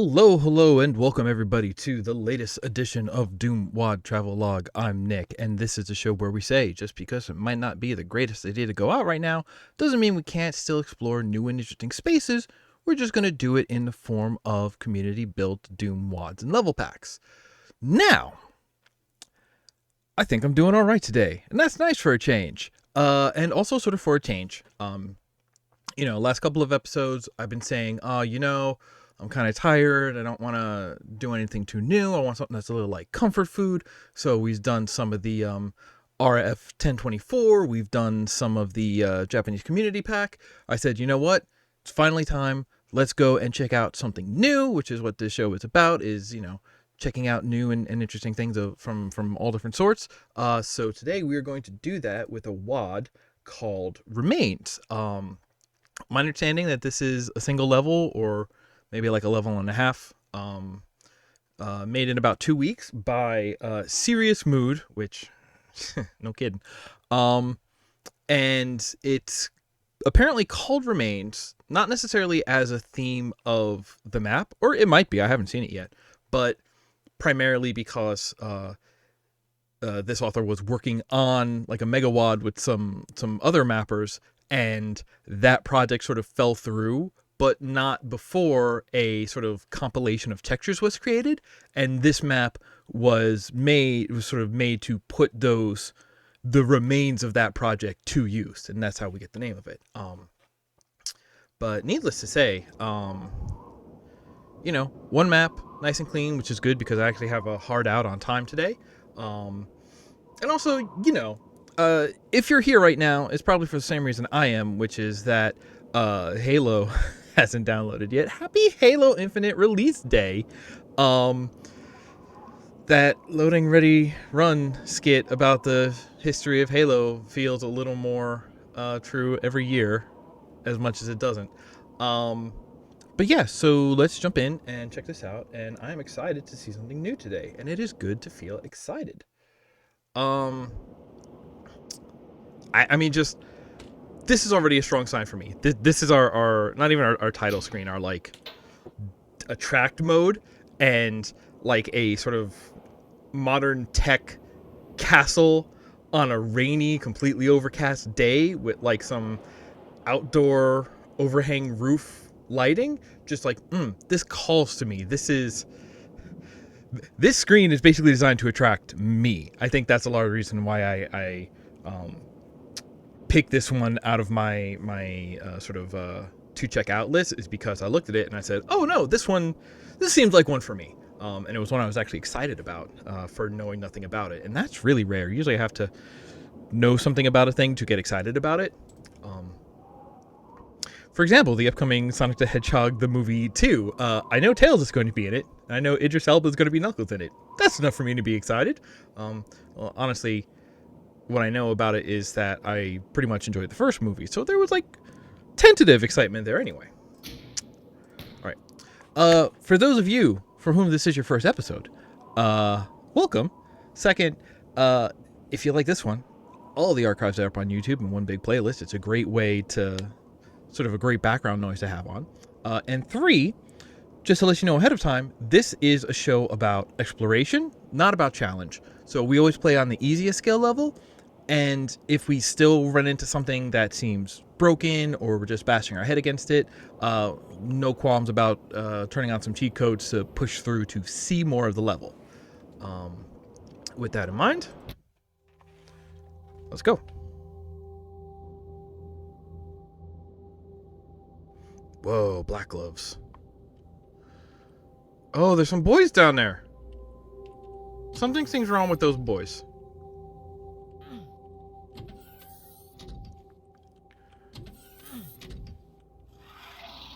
Hello, and welcome everybody to the latest edition of DooM WAD Travelogue. I'm Nick, and this is a show where we say just because it might not be the greatest idea to go out right now, doesn't mean we can't still explore new and interesting spaces. We're just going to do it in the form of community-built DooM WADs and level packs. Now, I think I'm doing all right today, and that's nice for a change. And also sort of for a change. Last couple of episodes, I've been saying, I'm kind of tired. I don't want to do anything too new. I want something that's a little like comfort food. So we've done some of the RF 1024. We've done some of the Japanese community pack. I said, you know what? It's finally time. Let's go and check out something new, which is what this show is about, is, checking out new and interesting things from all different sorts. So today we are going to do that with a WAD called Remains. My understanding that this is a single level or maybe like a level and a half, made in about 2 weeks by Serious Mood, which, no kidding. And it's apparently called Remains, not necessarily as a theme of the map, or it might be, I haven't seen it yet, but primarily because this author was working on like a megawad with some other mappers, and that project sort of fell through, but not before a sort of compilation of textures was created. And this map was made to put the remains of that project to use. And that's how we get the name of it. But needless to say, one map, nice and clean, which is good because I actually have a hard out on time today. And also, if you're here right now, it's probably for the same reason I am, which is that Halo hasn't downloaded yet. Happy Halo Infinite release day. That loading ready run skit about the history of Halo feels a little more true every year, as much as it doesn't. But yeah, so let's jump in and check this out. And I am excited to see something new today, and it is good to feel excited. This is already a strong sign for me. This is our not even our title screen, our like attract mode, and like a sort of modern tech castle on a rainy, completely overcast day with like some outdoor overhang roof lighting. Just like, this calls to me. This screen is basically designed to attract me. I think that's a lot of the reason why I pick this one out of my to check out list, is because I looked at it and I said, oh no, this seems like one for me. And it was one I was actually excited about for knowing nothing about it. And that's really rare. Usually I have to know something about a thing to get excited about it. For example, the upcoming Sonic the Hedgehog, the movie 2. I know Tails is going to be in it. I know Idris Elba is going to be Knuckles in it. That's enough for me to be excited. Well, honestly, what I know about it is that I pretty much enjoyed the first movie, so there was like tentative excitement there anyway. All right. For those of you for whom this is your first episode, welcome. Second, if you like this one, all the archives are up on YouTube in one big playlist. It's a great way to sort of a great background noise to have on. And three, just to let you know ahead of time, this is a show about exploration, not about challenge. So we always play on the easiest skill level. And if we still run into something that seems broken or we're just bashing our head against it, no qualms about turning on some cheat codes to push through to see more of the level. With that in mind, let's go. Whoa, black gloves. Oh, there's some boys down there. Something seems wrong with those boys.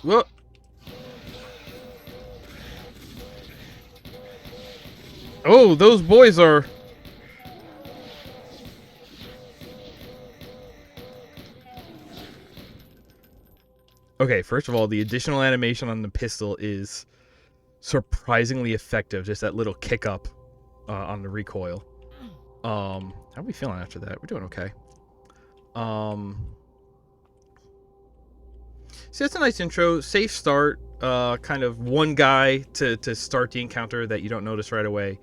What? Oh, those boys are... Okay, first of all, the additional animation on the pistol is surprisingly effective. Just that little kick up on the recoil. How are we feeling after that? We're doing okay. So that's a nice intro, safe start. kind of one guy to start the encounter that you don't notice right away.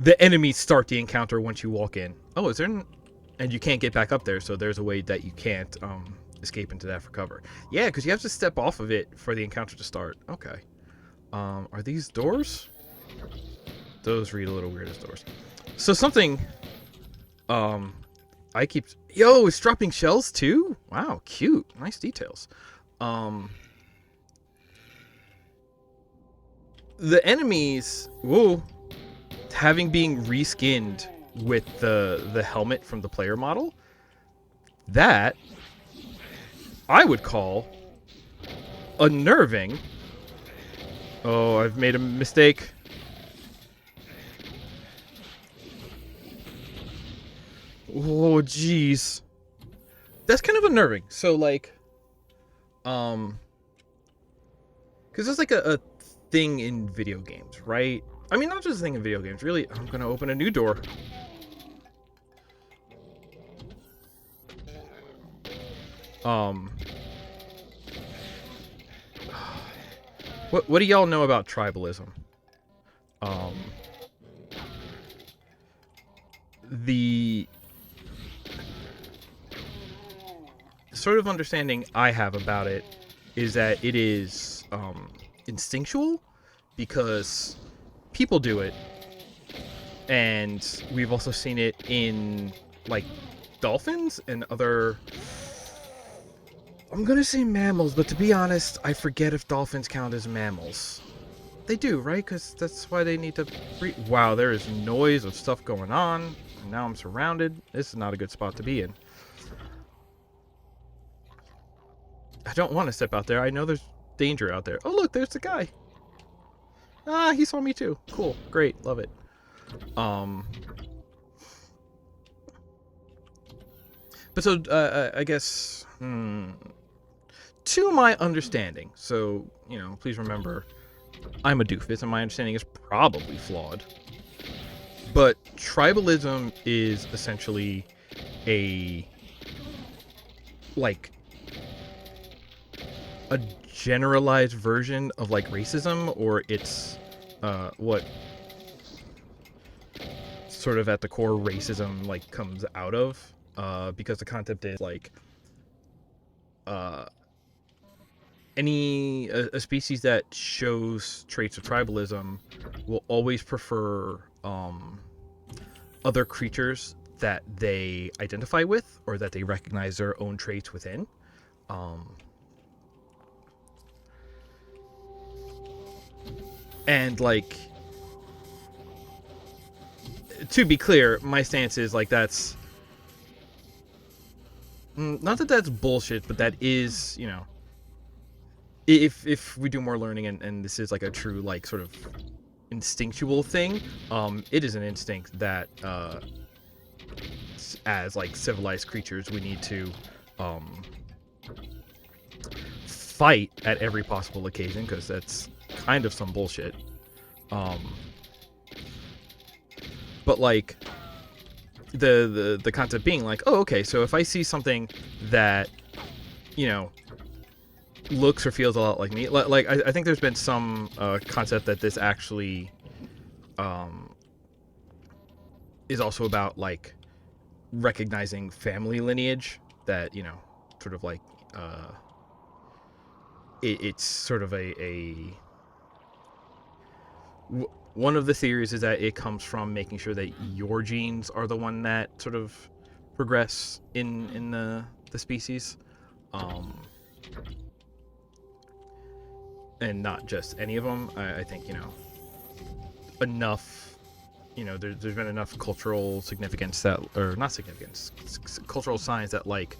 The enemies start the encounter once you walk in. Oh, is there and you can't get back up there, so there's a way that you can't escape into that for cover. Yeah, because you have to step off of it for the encounter to start. Okay. Are these doors? Those read a little weird as doors. So something I keep... Yo, it's dropping shells too? Wow, cute. Nice details. The enemies, whoa, having being reskinned with the helmet from the player model, that I would call unnerving. Oh, I've made a mistake. Oh, jeez. That's kind of unnerving. So, like, because there's like a thing in video games, right? I mean, not just a thing in video games. Really, I'm gonna open a new door. What do y'all know about tribalism? The sort of understanding I have about it is that it is instinctual, because people do it, and we've also seen it in like dolphins and other, I'm gonna say mammals, but to be honest, I forget if dolphins count as mammals. They do, right? Because that's why they need to breathe. Wow, there is noise of stuff going on, and now I'm surrounded. This is not a good spot to be in. I don't want to step out there. I know there's danger out there. Oh, look, there's the guy. Ah, he saw me too. Cool, great, love it. But so, I guess, to my understanding, so, you know, please remember, I'm a doofus, and my understanding is probably flawed. But tribalism is essentially a, like, a generalized version of, like, racism, or it's, what sort of at the core racism, like, comes out of, because the concept is, like, a species that shows traits of tribalism will always prefer other creatures that they identify with, or that they recognize their own traits within. And, like, to be clear, my stance is, like, that's not that that's bullshit, but that is, you know, if we do more learning, and this is like a true, like, sort of instinctual thing, it is an instinct that as, like, civilized creatures, we need to fight at every possible occasion, because that's kind of some bullshit. But, like, the concept being, like, oh, okay, so if I see something that, you know, looks or feels a lot like me, like, I think there's been some concept that this actually is also about, like, recognizing family lineage, that, you know, sort of like it's sort of one of the theories is that it comes from making sure that your genes are the one that sort of progress in the species, and not just any of them. I think, you know, enough, you know, there's been enough cultural significance that, or not significance, cultural signs that, like,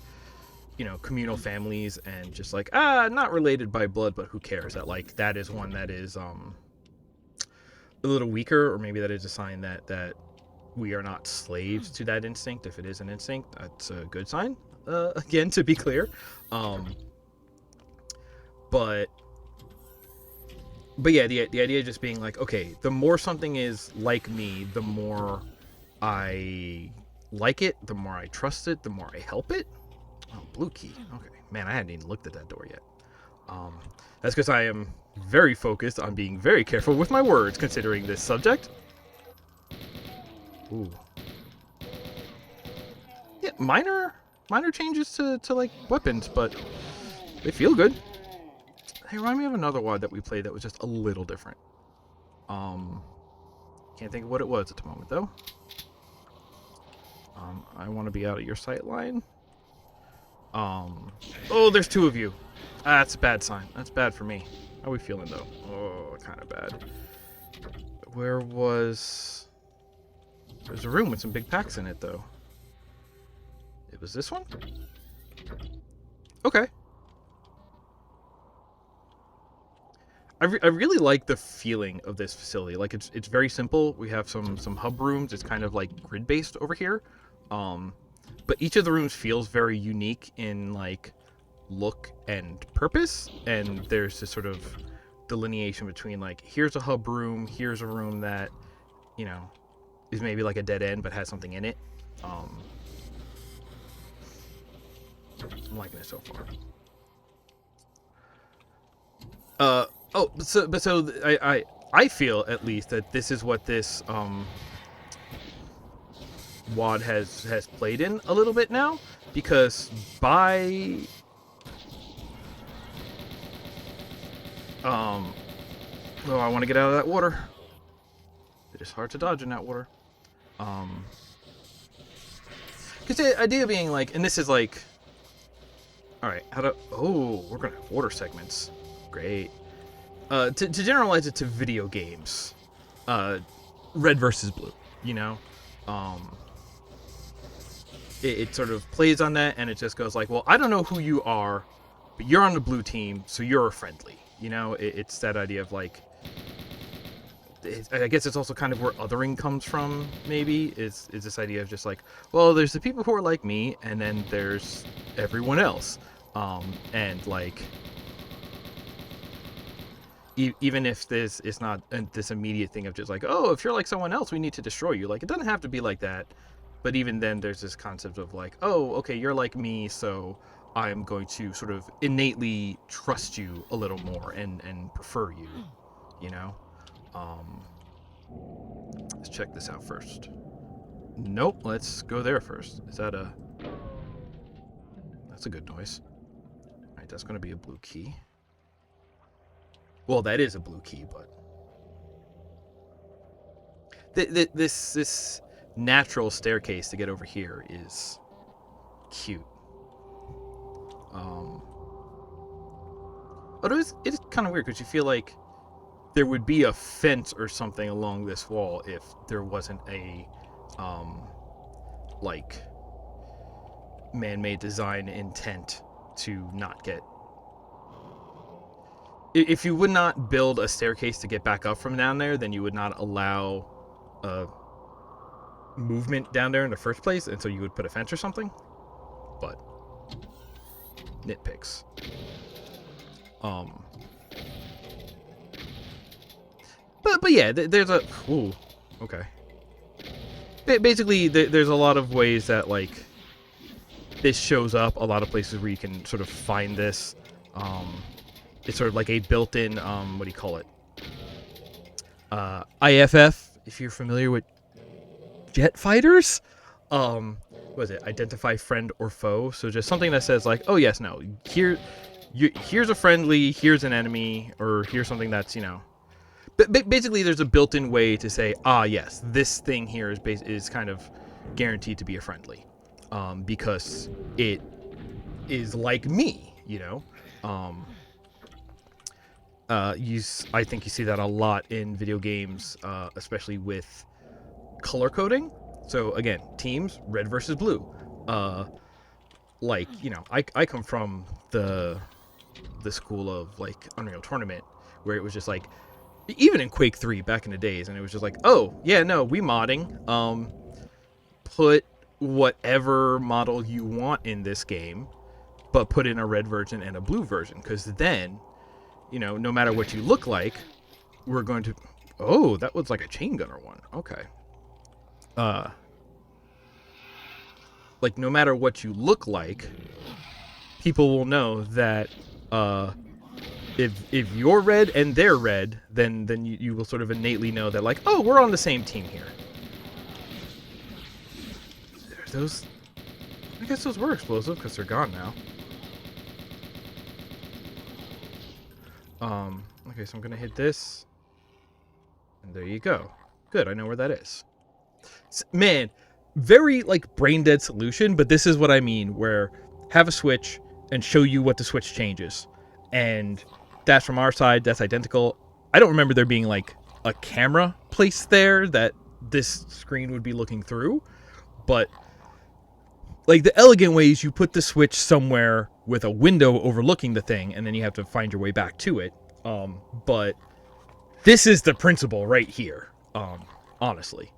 you know, communal families, and just like, not related by blood, but who cares, that, like, that is one that is a little weaker, or maybe that is a sign that we are not slaves to that instinct. If it is an instinct, that's a good sign, again, to be clear. But yeah, the idea just being like, okay, the more something is like me, the more I like it, the more I trust it, the more I help it. Oh, blue key. Okay, man, I hadn't even looked at that door yet. That's because I am very focused on being very careful with my words considering this subject. Ooh. Yeah, minor changes to like weapons, but they feel good. Hey, remind me of another WAD that we played that was just a little different. Can't think of what it was at the moment though. I want to be out of your sight line. Oh, there's two of you. That's a bad sign. That's bad for me. How are we feeling though? Oh, kind of bad. Where was... There's a room with some big packs in it though. It was this one? Okay. I really like the feeling of this facility. Like it's very simple. We have some hub rooms. It's kind of like grid based over here. But each of the rooms feels very unique in like look and purpose. And there's this sort of delineation between like, here's a hub room, here's a room that, you know, is maybe like a dead end but has something in it. I'm liking it so far. I feel at least that this is what this WAD has played in a little bit now, because by oh, I want to get out of that water. It is hard to dodge in that water. Because the idea being like, and this is like, all right, we're gonna have water segments. Great. To generalize it to video games, red versus blue, you know, it sort of plays on that, and it just goes like, well, I don't know who you are, but you're on the blue team, so you're friendly, you know. It's that idea of like, I guess it's also kind of where othering comes from, maybe, is this idea of just like, well, there's the people who are like me, and then there's everyone else, and like, even if this is not this immediate thing of just like, oh, if you're like someone else, we need to destroy you. Like, it doesn't have to be like that. But even then, there's this concept of like, oh, okay, you're like me, so I'm going to sort of innately trust you a little more and prefer you, you know? Let's check this out first. Nope, let's go there first. Is that a... That's a good noise. All right, that's going to be a blue key. Well, that is a blue key, but this natural staircase to get over here is cute. Although it is kind of weird because you feel like there would be a fence or something along this wall if there wasn't a like man-made design intent to not get... If you would not build a staircase to get back up from down there, then you would not allow movement down there in the first place, and so you would put a fence or something. But nitpicks. But yeah, there's a... Ooh, okay. Basically, there's a lot of ways that like this shows up. A lot of places where you can sort of find this. It's sort of like a built-in, what do you call it? IFF, if you're familiar with jet fighters. What is it? Identify friend or foe. So just something that says like, oh yes, no, here's a friendly, here's an enemy, or here's something that's, you know. But basically, there's a built-in way to say, ah, yes, this thing here is kind of guaranteed to be a friendly, because it is like me, you know. I think you see that a lot in video games, especially with color coding. So again, teams, red versus blue. Like, you know, I come from the school of like Unreal Tournament, where it was just like, even in Quake 3 back in the days, and it was just like, oh yeah, no, we modding. Put whatever model you want in this game, but put in a red version and a blue version, because then, you know, no matter what you look like, we're going to... Oh, that was like a chain gunner one. Okay. Like, no matter what you look like, people will know that if you're red and they're red, then you will sort of innately know that, like, oh, we're on the same team here. Those, I guess those were explosive because they're gone now. Okay, so I'm gonna hit this, and there you go. Good, I know where that is. Man, very like brain dead solution, but this is what I mean, where have a switch and show you what the switch changes, and that's from our side. That's identical. I don't remember there being like a camera placed there that this screen would be looking through, but like the elegant way is you put the switch somewhere with a window overlooking the thing, and then you have to find your way back to it. But this is the principle right here. Honestly,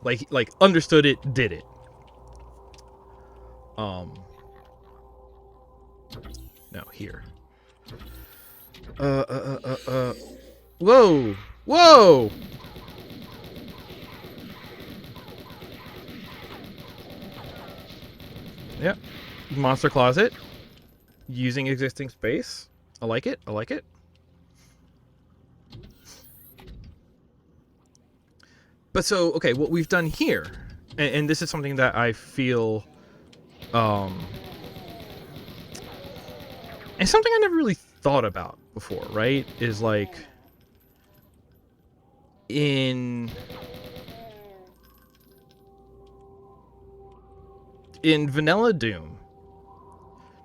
like understood it, did it. No, here. Whoa, whoa. Yep. Monster closet. Using existing space. I like it. I like it. But so, okay, what we've done here, and this is something that I feel, and something I never really thought about before, right? Is like, in vanilla Doom,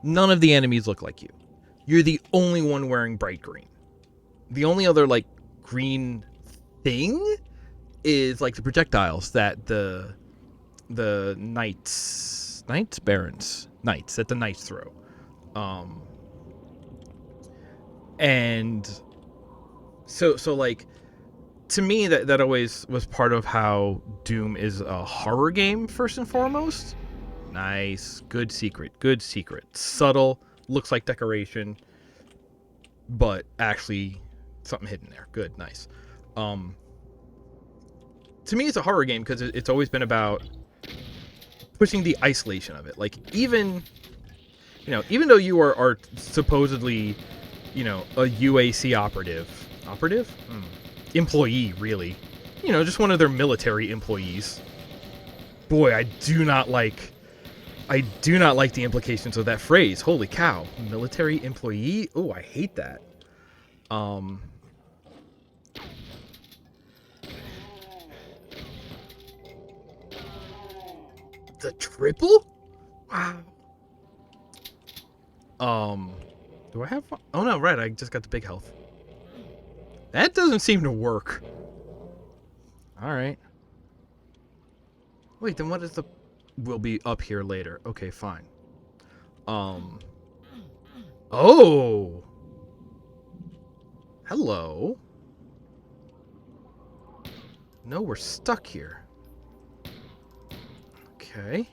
none of the enemies look like you. You're the only one wearing bright green. The only other, like, green thing is, like, the projectiles that the knights that the knights throw. And so like, to me, that always was part of how Doom is a horror game, first and foremost. Nice. Good secret. Good secret. Subtle. Looks like decoration. But actually something hidden there. Good. Nice. To me, it's a horror game because it's always been about pushing the isolation of it. Like, even though you are supposedly, a UAC operative? Employee, really. Just one of their military employees. Boy, I do not like the implications of that phrase. Holy cow. Military employee? Oh, I hate that. The triple? Wow. Do I have fun? Oh no, right, I just got the big health. That doesn't seem to work. Alright. Wait, then what is the... We'll be up here later. Okay, fine. Oh! Hello. No, we're stuck here. Okay.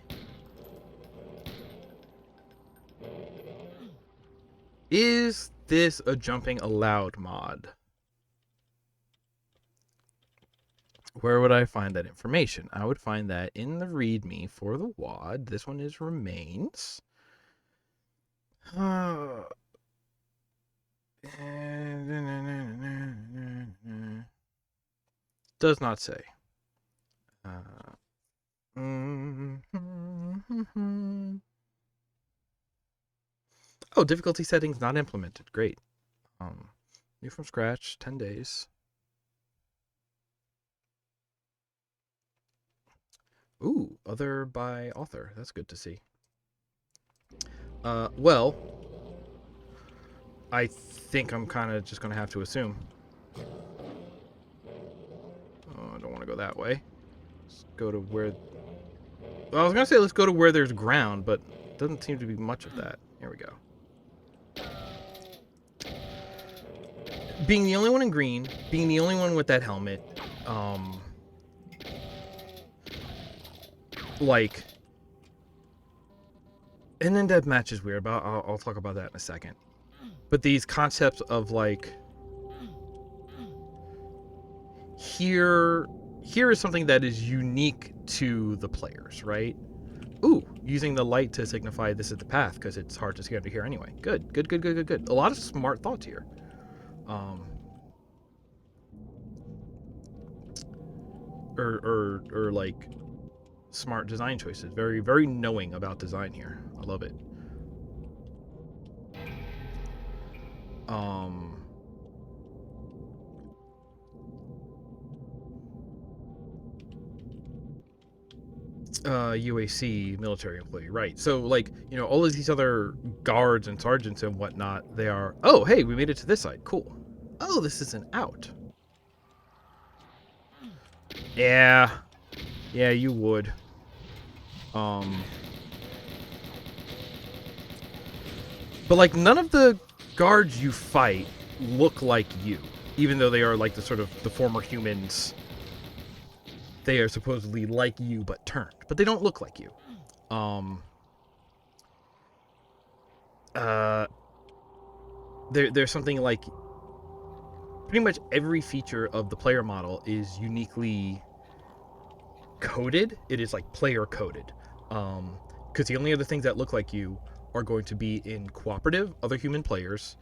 Is this a jumping allowed mod? Where would I find that information? I would find that in the README for the WAD. This one is remains. Does not say. Oh, difficulty settings not implemented. Great. New from scratch, 10 days. Ooh, other by author. That's good to see. Well, I think I'm kind of just going to have to assume. Oh, I don't want to go that way. Let's go to where... Well, I was going to say let's go to where there's ground, but doesn't seem to be much of that. Here we go. Being the only one in green, being the only one with that helmet, like, and then deathmatch is weird, but I'll talk about that in a second. But these concepts of, like, here is something that is unique to the players, right? Ooh, using the light to signify this is the path because it's hard to see under here anyway. Good, good, good, good, good, good. A lot of smart thoughts here. Or like smart design choices. Very, very knowing about design here. I love it. UAC military employee, right? So like, you know, all of these other guards and sergeants and whatnot, they are, oh hey, we made it to this side, cool. Oh, this is an out. Yeah, you would. But like none of the guards you fight look like you, even though they are like the sort of the former humans. They are supposedly like you but turned, but they don't look like you. There's something like pretty much every feature of the player model is uniquely coded. It is like player coded, because the only other things that look like you are going to be in cooperative other human players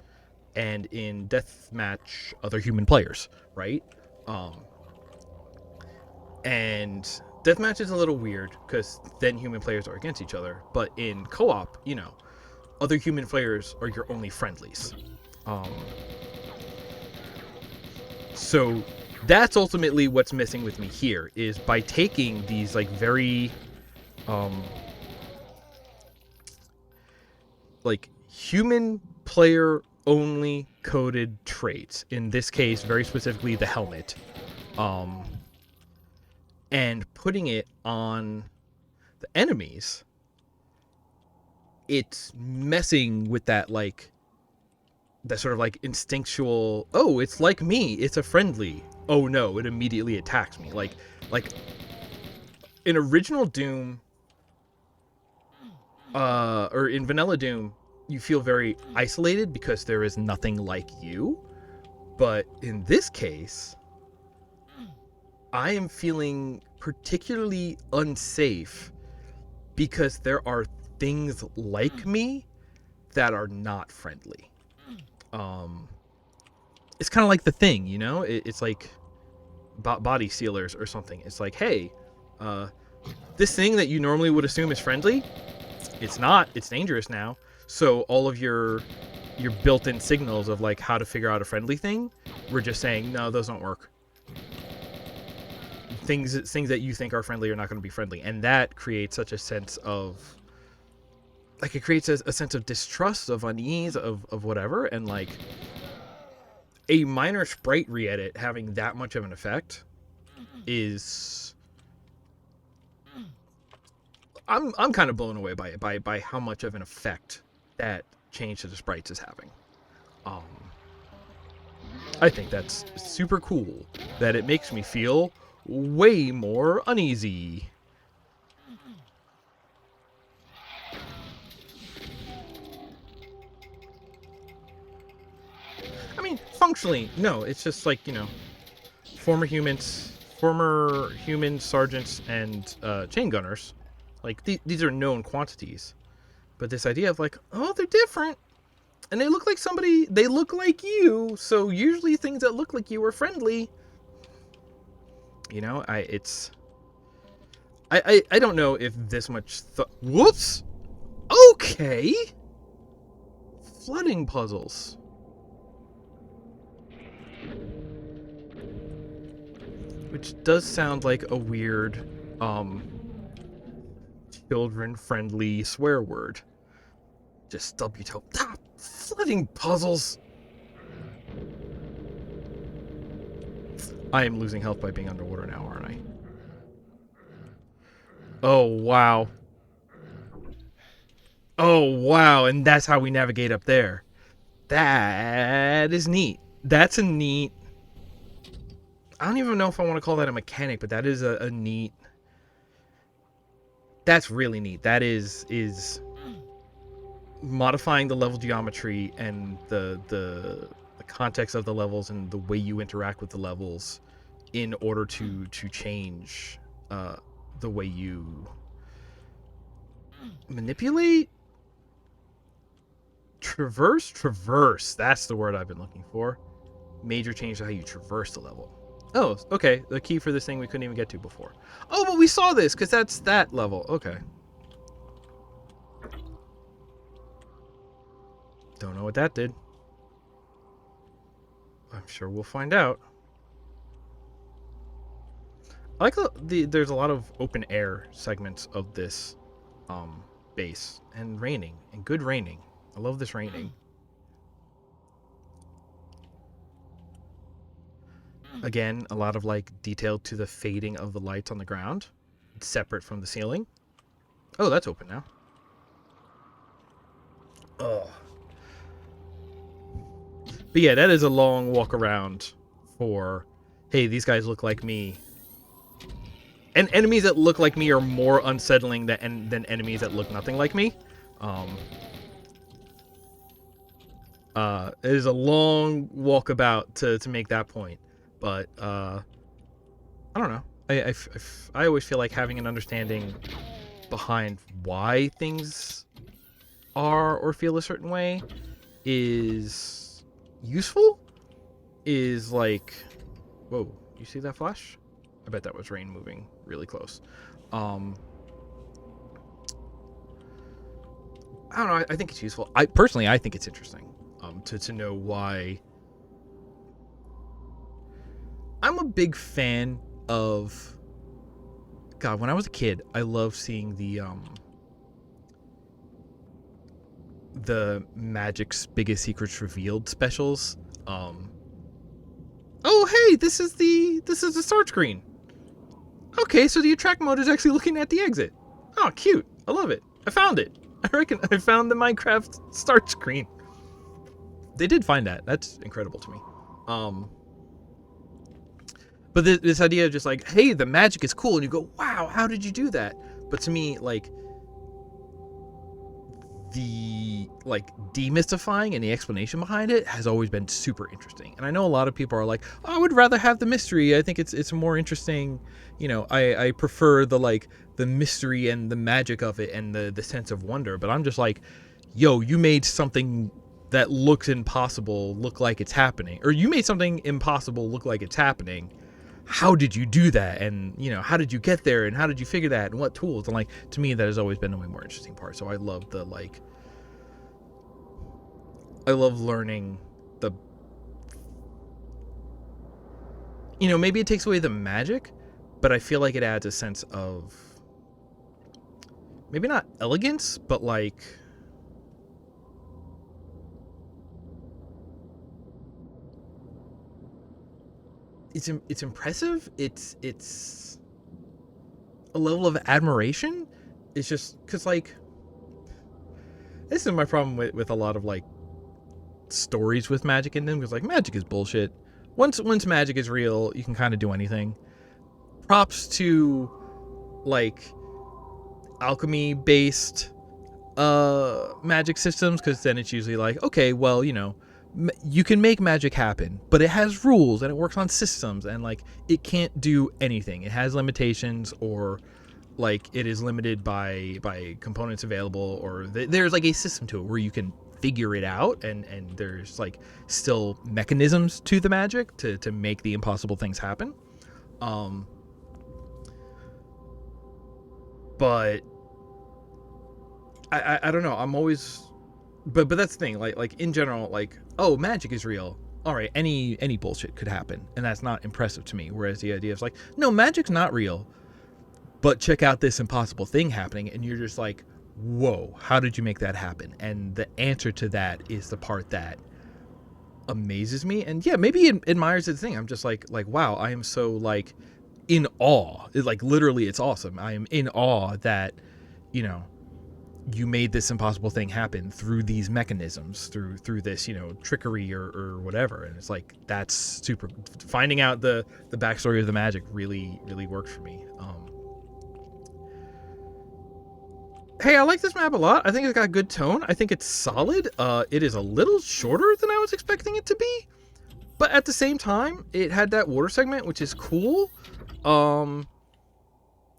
and in deathmatch other human players, right? And deathmatch is a little weird because then human players are against each other. But in co-op, you know, other human players are your only friendlies. So that's ultimately what's missing with me here, is by taking these like very like human player only coded traits. In this case, very specifically the helmet. And putting it on the enemies, it's messing with that like that sort of like instinctual, oh, it's like me, it's a friendly, oh no, it immediately attacks me. Like in original Doom, or in vanilla Doom, you feel very isolated because there is nothing like you. But in this case, I am feeling particularly unsafe because there are things like me that are not friendly. It's kind of like The Thing, you know? It's like body sealers or something. It's like, hey, this thing that you normally would assume is friendly, it's not. It's dangerous now. So all of your built-in signals of like how to figure out a friendly thing, we're just saying, no, those don't work. Things that you think are friendly are not going to be friendly, and that creates such a sense of like, it creates a sense of distrust, of unease, of whatever. And like a minor sprite re-edit having that much of an effect is, I'm kind of blown away by it, by how much of an effect that change to the sprites is having. I think that's super cool, that it makes me feel way more uneasy. I mean, functionally, no, it's just like, you know, former human sergeants and chain gunners, like these are known quantities. But this idea of like, oh, they're different, and they look like somebody, they look like you, so usually things that look like you are friendly. You know, I don't know if this much whoops. Okay. Flooding puzzles. Which does sound like a weird children-friendly swear word. Just stub your toe. Ah, flooding puzzles. I am losing health by being underwater now, aren't I? Oh, wow. Oh, wow. And that's how we navigate up there. That is neat. That's a neat... I don't even know if I want to call that a mechanic, but that is a neat... That's really neat. That is modifying the level geometry and the context of the levels and the way you interact with the levels in order to change the way you Manipulate? Traverse. That's the word I've been looking for. Major change to how you traverse the level. Oh, okay. The key for this thing we couldn't even get to before. Oh, but we saw this because that's that level. Okay. Don't know what that did. I'm sure we'll find out. I like there's a lot of open air segments of this base, and raining, and good raining. I love this raining. Again, a lot of like detail to the fading of the lights on the ground. It's separate from the ceiling. Oh, that's open now. Oh. But yeah, that is a long walk around for, hey, these guys look like me. And enemies that look like me are more unsettling than enemies that look nothing like me. It is a long walkabout to make that point. But, I don't know. I always feel like having an understanding behind why things are or feel a certain way is useful. Is like, whoa, you see that flash? I bet that was rain moving really close. I don't know. I think it's useful. I think it's interesting to know why. I'm a big fan of. God, when I was a kid, I loved seeing the Magic's Biggest Secrets Revealed specials. Oh, hey, this is the start screen. Okay, so the attract mode is actually looking at the exit. Oh, cute. I love it. I found it. I reckon I found the Minecraft start screen. They did find that. That's incredible to me. But this idea of just like, hey, the magic is cool, and you go, wow, how did you do that? But to me, like, the demystifying and the explanation behind it has always been super interesting. And I know a lot of people are like, oh, I would rather have the mystery. I think it's more interesting. You know, I prefer the mystery and the magic of it and the sense of wonder. But I'm just like, yo, you made something that looks impossible look like it's happening, or you made something impossible look like it's happening. How did you do that? And, you know, how did you get there? And how did you figure that? And what tools? And, like, to me, that has always been the way more interesting part. So I love I love learning the, you know, maybe it takes away the magic, but I feel like it adds a sense of, maybe not elegance, but like, it's impressive. It's a level of admiration. It's just because, like, this is my problem with a lot of like stories with magic in them, because like magic is bullshit. Once magic is real, you can kind of do anything. Props to like alchemy based magic systems, because then it's usually like, okay, well, you know, you can make magic happen, but it has rules and it works on systems, and like it can't do anything. It has limitations, or like it is limited by components available, or there's like a system to it where you can figure it out, and there's like still mechanisms to the magic to make the impossible things happen. But I don't know. I'm always, but that's the thing. Like in general, like, oh, magic is real. All right, any bullshit could happen, and that's not impressive to me. Whereas the idea is like, no, magic's not real, but check out this impossible thing happening, and you're just like, whoa, how did you make that happen? And the answer to that is the part that amazes me. And yeah, maybe it admires the thing. I'm just like, wow, I am so like in awe. Like literally, it's awesome. I am in awe that, you know, you made this impossible thing happen through these mechanisms, through this, you know, trickery or whatever. And it's like, that's super. Finding out the backstory of the magic really worked for me. Hey, I like this map a lot. I think it's got a good tone. I think it's solid. It is a little shorter than I was expecting it to be, but at the same time, it had that water segment, which is cool.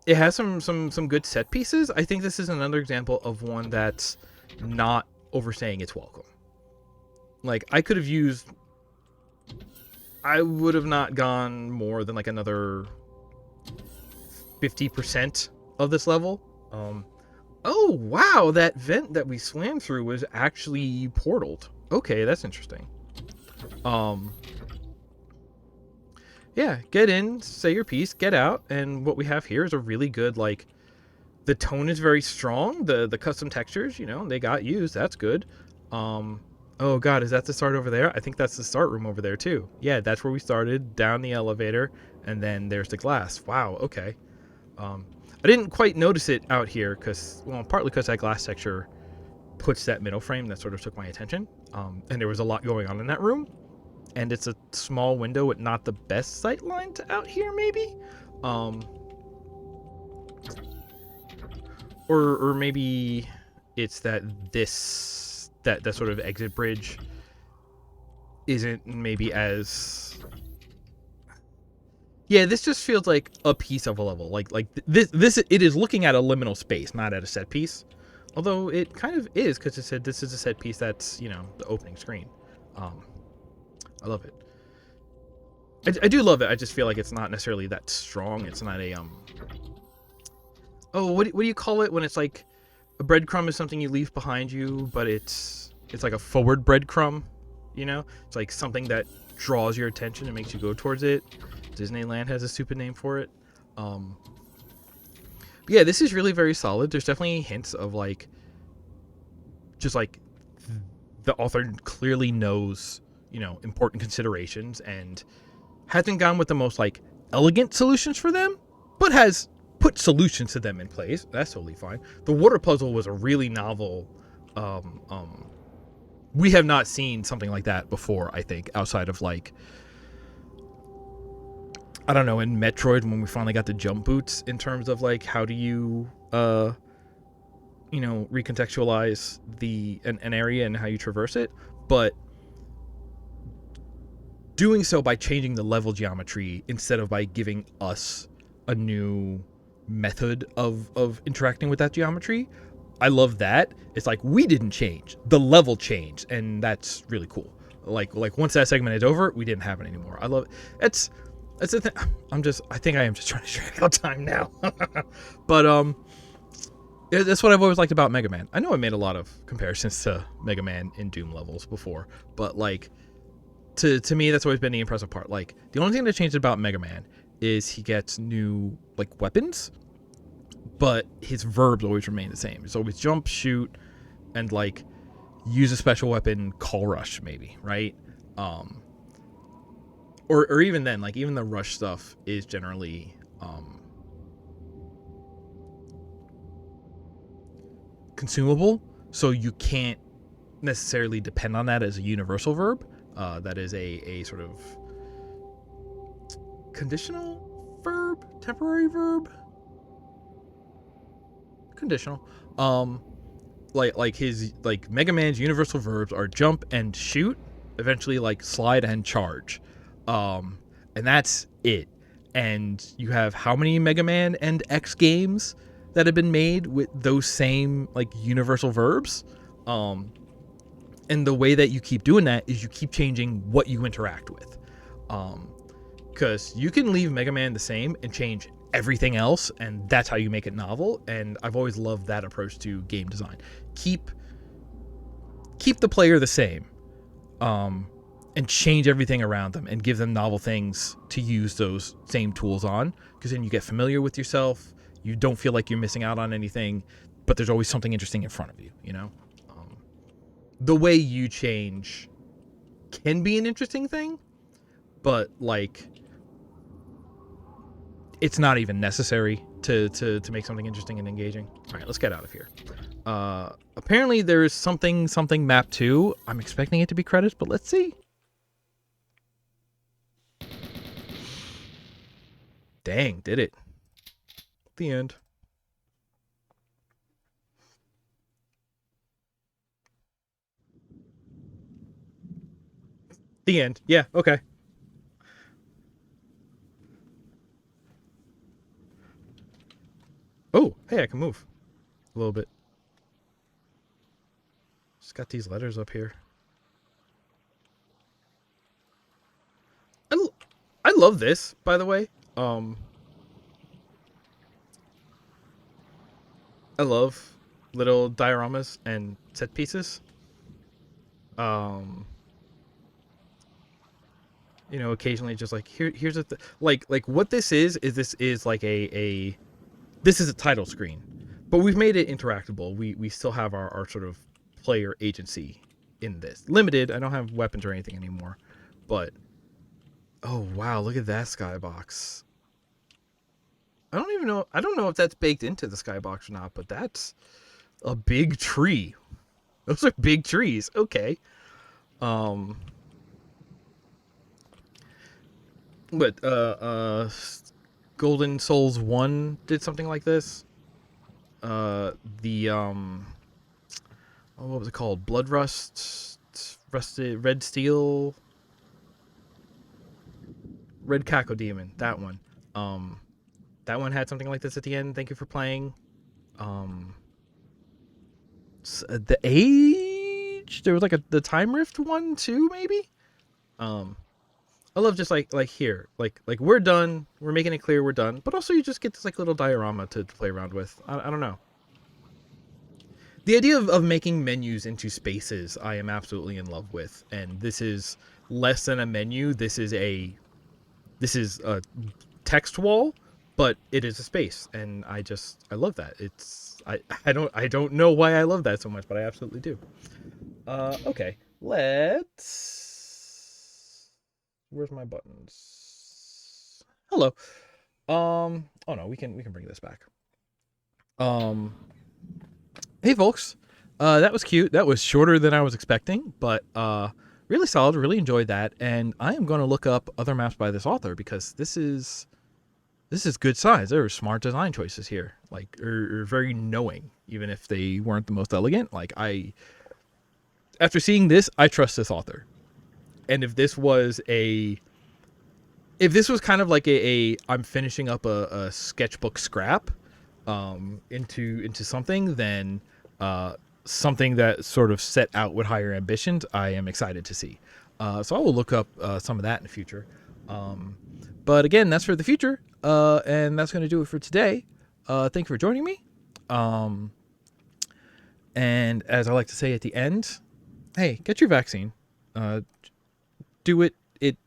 it has some good set pieces. I think this is another example of one that's not overstaying its welcome. Like, I would have not gone more than like another 50% of this level. Oh wow, that vent that we swam through was actually portaled. Okay, that's interesting. Yeah, get in, say your piece, get out, and what we have here is a really good, like, the tone is very strong. The custom textures, you know, they got used. That's good. Oh god, is that the start over there? I think that's the start room over there too. Yeah, that's where we started, down the elevator, and then there's the glass. Wow, okay. I didn't quite notice it out here because, well, partly because that glass texture puts that middle frame that sort of took my attention. And there was a lot going on in that room. And it's a small window with not the best sight line to out here, maybe? Or maybe it's that that sort of exit bridge isn't maybe as... Yeah, this just feels like a piece of a level. Like this it is looking at a liminal space, not at a set piece. Although it kind of is, because it said this is a set piece that's, you know, the opening screen. I love it. I do love it. I just feel like it's not necessarily that strong. It's not a oh, what do you call it when it's like a breadcrumb is something you leave behind you, but it's like a forward breadcrumb, you know? It's like something that draws your attention and makes you go towards it. Disneyland has a stupid name for it. Yeah, this is really very solid. There's definitely hints of like, just like the author clearly knows, you know, important considerations and hasn't gone with the most like elegant solutions for them, but has put solutions to them in place. That's totally fine. The water puzzle was a really novel. We have not seen something like that before, I think, outside of like, I don't know, in Metroid when we finally got the jump boots, in terms of like how do you you know, recontextualize an area and how you traverse it, but doing so by changing the level geometry instead of by giving us a new method of interacting with that geometry. I love that. It's like, we didn't change, the level changed, and that's really cool. Like once that segment is over, we didn't have it anymore. I love it. That's the thing. I think I am just trying to drag out time now. But that's what I've always liked about Mega Man. I know I made a lot of comparisons to Mega Man in Doom levels before, but like, to me, that's always been the impressive part. Like, the only thing that changed about Mega Man is he gets new like weapons, but his verbs always remain the same. It's always jump, shoot, and like use a special weapon, call rush, maybe, right? Or even then, like, even the rush stuff is generally consumable, so you can't necessarily depend on that as a universal verb. That is a sort of conditional verb, temporary verb, conditional. Like his, like, Mega Man's universal verbs are jump and shoot, eventually like slide and charge, and that's it. And you have how many Mega Man and X games that have been made with those same like universal verbs? And the way that you keep doing that is you keep changing what you interact with, because you can leave Mega Man the same and change everything else, and that's how you make it novel. And I've always loved that approach to game design. Keep the player the same, and change everything around them and give them novel things to use those same tools on, because then you get familiar with yourself. You don't feel like you're missing out on anything, but there's always something interesting in front of you, you know? The way you change can be an interesting thing, but like, it's not even necessary to make something interesting and engaging. All right, let's get out of here. Apparently there's something map 2. I'm expecting it to be credits, but let's see. Dang, did it. The end. The end. Yeah, okay. Hey, I can move a little bit. Just got these letters up here. I love this, by the way. I love little dioramas and set pieces. You know, occasionally just like here's a like what this is this is like a this is a title screen, but we've made it interactable. We still have our sort of player agency in this. Limited. I don't have weapons or anything anymore, but oh wow, look at that skybox. I don't even know. I don't know if that's baked into the skybox or not, but that's a big tree. Those are big trees. Okay. But Golden Souls 1 did something like this. The what was it called? Blood Rust, Rusted Red Steel, Red Cacodemon. That one. That one had something like this at the end. Thank you for playing. The Age. There was like the Time Rift one too, maybe. I love just like here, like we're done. We're making it clear we're done, but also you just get this like little diorama to play around with. I don't know. The idea of making menus into spaces, I am absolutely in love with, and this is less than a menu. This is a text wall, but it is a space, and I love that. I don't know why I love that so much, but I absolutely do. Okay, let's. Where's my buttons? Hello. Oh no, we can bring this back. Hey folks. That was cute. That was shorter than I was expecting, but really solid. Really enjoyed that, and I am going to look up other maps by this author because this is good size. There are smart design choices here, like are very knowing, even if they weren't the most elegant. Like after seeing this, I trust this author. And if this was kind of like I'm finishing up a sketchbook scrap into something, then something that sort of set out with higher ambitions, I am excited to see. So I will look up some of that in the future. But again, that's for the future. And that's going to do it for today. Thank you for joining me. And as I like to say at the end, hey, get your vaccine. Do it. It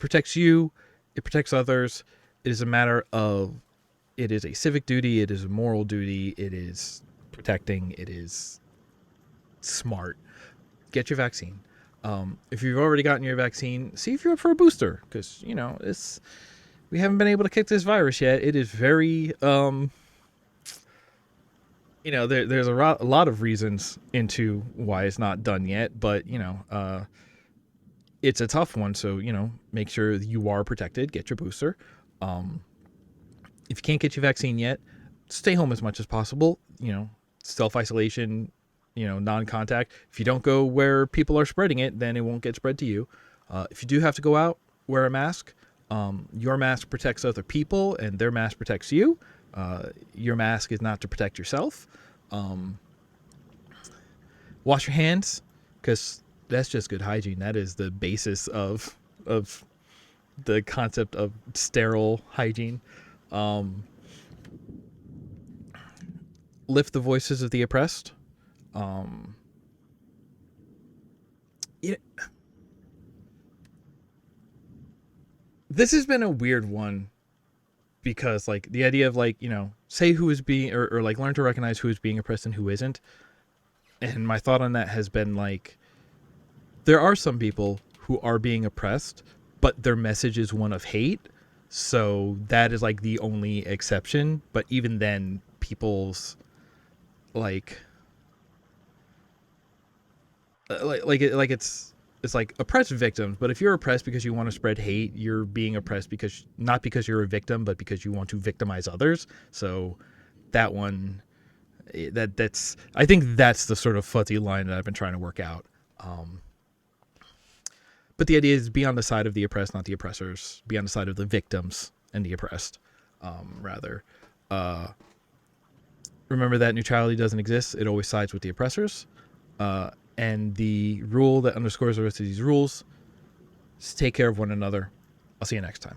protects you. It protects others. It is a matter of, it is a civic duty. It is a moral duty. It is protecting. It is smart. Get your vaccine. If you've already gotten your vaccine, see if you're up for a booster, because we haven't been able to kick this virus yet. It is very there's a lot of reasons into why it's not done yet, but it's a tough one. So make sure you are protected. Get your booster. If you can't get your vaccine yet, stay home as much as possible. Self-isolation, non-contact. If you don't go where people are spreading it, then it won't get spread to you. If you do have to go out, wear a mask. Your mask protects other people, and their mask protects you. Your mask is not to protect yourself. Wash your hands, because that's just good hygiene. That is the basis of the concept of sterile hygiene. Lift the voices of the oppressed. This has been a weird one, because like the idea of say who is being, or like learn to recognize who is being oppressed and who isn't. And my thought on that has been like, there are some people who are being oppressed, but their message is one of hate. So that is like the only exception. But even then, people's it's like oppressed victims. But if you're oppressed because you want to spread hate, you're being oppressed not because you're a victim, but because you want to victimize others. So that one, I think that's the sort of fuzzy line that I've been trying to work out. But the idea is be on the side of the oppressed, not the oppressors. Be on the side of the victims and the oppressed, rather. remember that neutrality doesn't exist. It always sides with the oppressors. And the rule that underscores the rest of these rules is take care of one another. I'll see you next time.